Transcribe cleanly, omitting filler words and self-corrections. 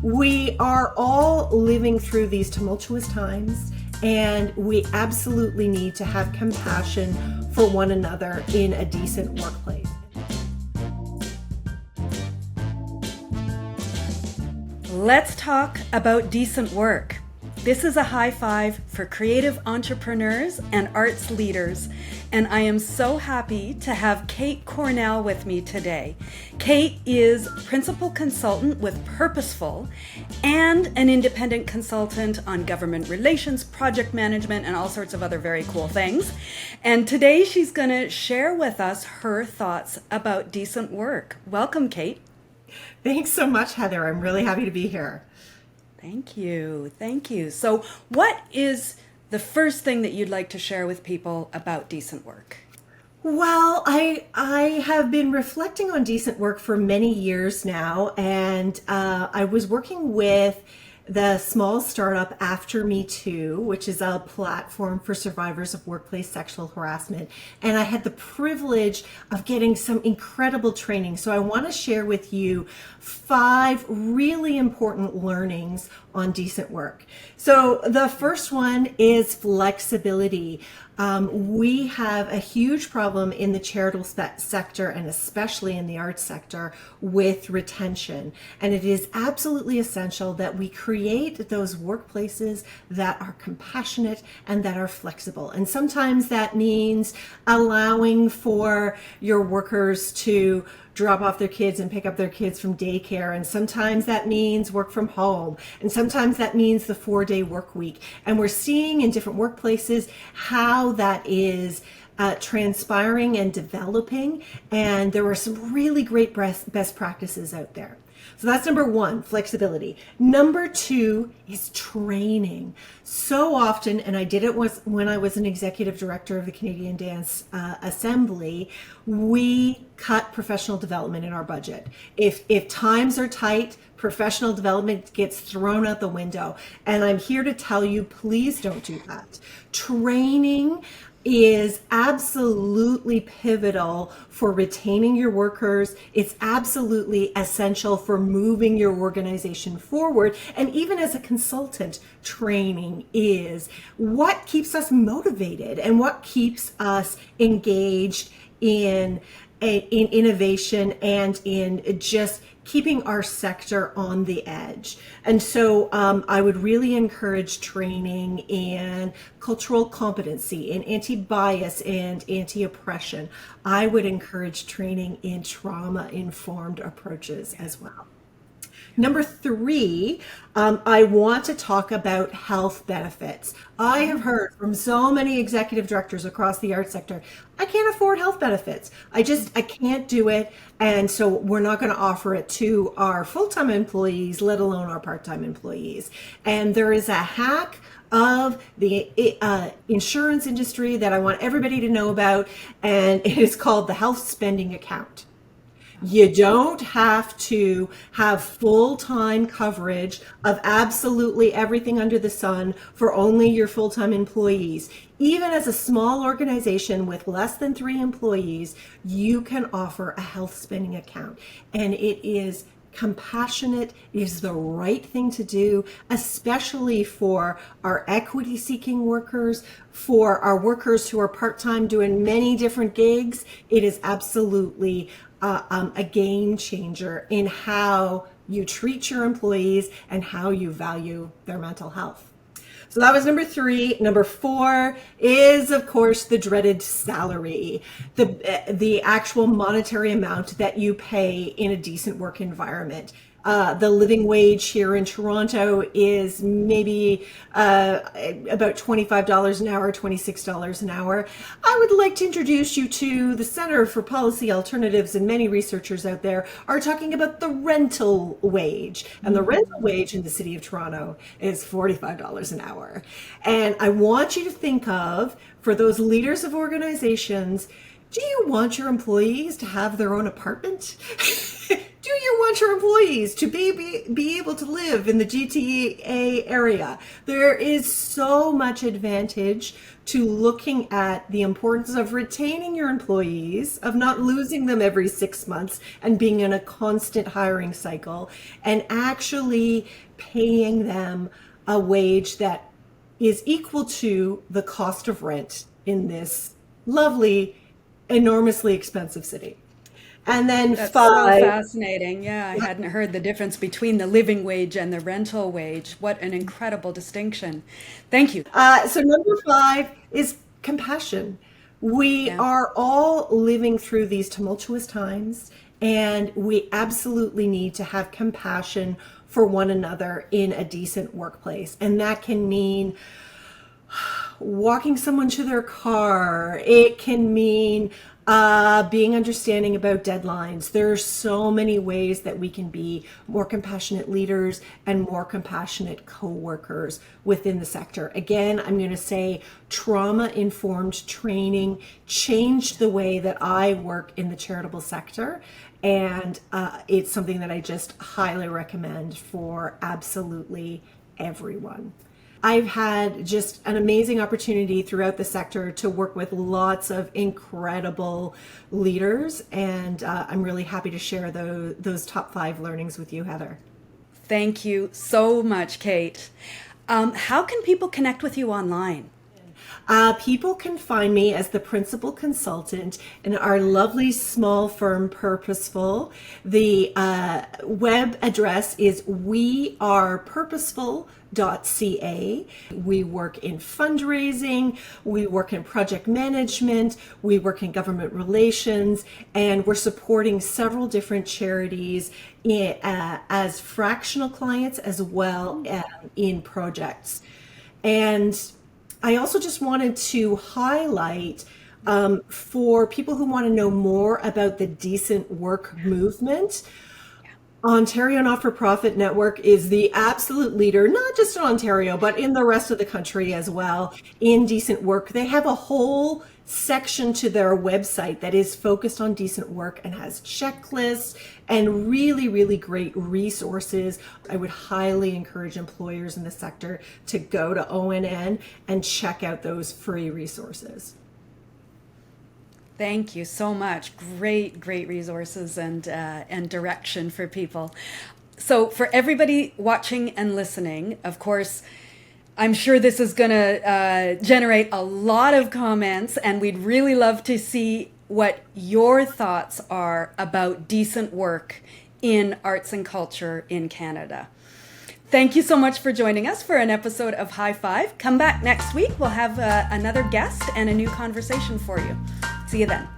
We are all living through these tumultuous times, and we absolutely need to have compassion for one another in a decent workplace. Let's talk about decent work. This is a high five for creative entrepreneurs and arts leaders, and I am so happy to have Kate Cornell with me today. Kate is principal consultant with Purposeful and an independent consultant on government relations, project management, and all sorts of other very cool things. And today she's going to share with us her thoughts about decent work. Welcome, Kate. Thanks so much, Heather. I'm really happy to be here. Thank you. Thank you. So what is the first thing that you'd like to share with people about decent work? Well, I have been reflecting on decent work for many years now, and I was working with the small startup After Me Too, which is a platform for survivors of workplace sexual harassment. And I had the privilege of getting some incredible training. So I want to share with you 5 really important learnings on decent work. So the first one is flexibility. We have a huge problem in the charitable sector, and especially in the arts sector, with retention. And it is absolutely essential that we create those workplaces that are compassionate and that are flexible. And sometimes that means allowing for your workers to drop off their kids and pick up their kids from daycare. And sometimes that means work from home. And sometimes that means the 4-day work week. And we're seeing in different workplaces how that is transpiring and developing. And there are some really great best practices out there. So that's number 1, flexibility. Number 2 is training. So often, and I did it when I was an executive director of the Canadian Dance Assembly, we cut professional development in our budget. If times are tight, professional development gets thrown out the window. And I'm here to tell you, please don't do that. Training is absolutely pivotal for retaining your workers. It's absolutely essential for moving your organization forward. And even as a consultant, training is what keeps us motivated and what keeps us engaged in innovation and in just keeping our sector on the edge. And so I would really encourage training in cultural competency, in anti-bias and anti-oppression. I would encourage training in trauma-informed approaches as well. Number 3, I want to talk about health benefits. I have heard from so many executive directors across the arts sector, I can't afford health benefits. I can't do it. And so we're not going to offer it to our full-time employees, let alone our part-time employees. And there is a hack of the insurance industry that I want everybody to know about, and it is called the health spending account. You don't have to have full-time coverage of absolutely everything under the sun for only your full-time employees. Even as a small organization with less than 3 employees, you can offer a health spending account. And it is compassionate, it is the right thing to do, especially for our equity-seeking workers, for our workers who are part-time doing many different gigs. It is absolutely a game changer in how you treat your employees and how you value their mental health. So that was number 3. Number 4 is, of course, the dreaded salary, the actual monetary amount that you pay in a decent work environment. The living wage here in Toronto is maybe about $25 an hour, $26 an hour. I would like to introduce you to the Center for Policy Alternatives, and many researchers out there are talking about the rental wage. And the rental wage in the city of Toronto is $45 an hour. And I want you to think of, for those leaders of organizations, do you want your employees to have their own apartment? Do you want your employees to be able to live in the GTA area? There is so much advantage to looking at the importance of retaining your employees, of not losing them every 6 months and being in a constant hiring cycle, and actually paying them a wage that is equal to the cost of rent in this lovely, enormously expensive city. And then That's so five, fascinating. Yeah, I hadn't heard the difference between the living wage and the rental wage. What an incredible distinction. Thank you. so number five is compassion. We Yeah. are all living through these tumultuous times, and we absolutely need to have compassion for one another in a decent workplace. And that can mean walking someone to their car. It can mean being understanding about deadlines. There are so many ways that we can be more compassionate leaders and more compassionate co-workers within the sector. Again, I'm going to say trauma-informed training changed the way that I work in the charitable sector. And it's something that I just highly recommend for absolutely everyone. I've had just an amazing opportunity throughout the sector to work with lots of incredible leaders, and I'm really happy to share those top 5 learnings with you, Heather. Thank you so much, Kate. How can people connect with you online? People can find me as the principal consultant in our lovely small firm, Purposeful. The web address is wearepurposeful.ca. We work in fundraising, we work in project management, we work in government relations, and we're supporting several different charities as fractional clients as well in projects. And I also just wanted to highlight for people who want to know more about the decent work movement. Ontario Not-for-Profit Network is the absolute leader, not just in Ontario, but in the rest of the country as well, in decent work. They have a whole section to their website that is focused on decent work and has checklists and really, really great resources. I would highly encourage employers in the sector to go to ONN and check out those free resources. Thank you so much. Great, great resources and direction for people. So for everybody watching and listening, of course, I'm sure this is going to generate a lot of comments, and we'd really love to see what your thoughts are about decent work in arts and culture in Canada. Thank you so much for joining us for an episode of High Five. Come back next week. We'll have another guest and a new conversation for you. See you then.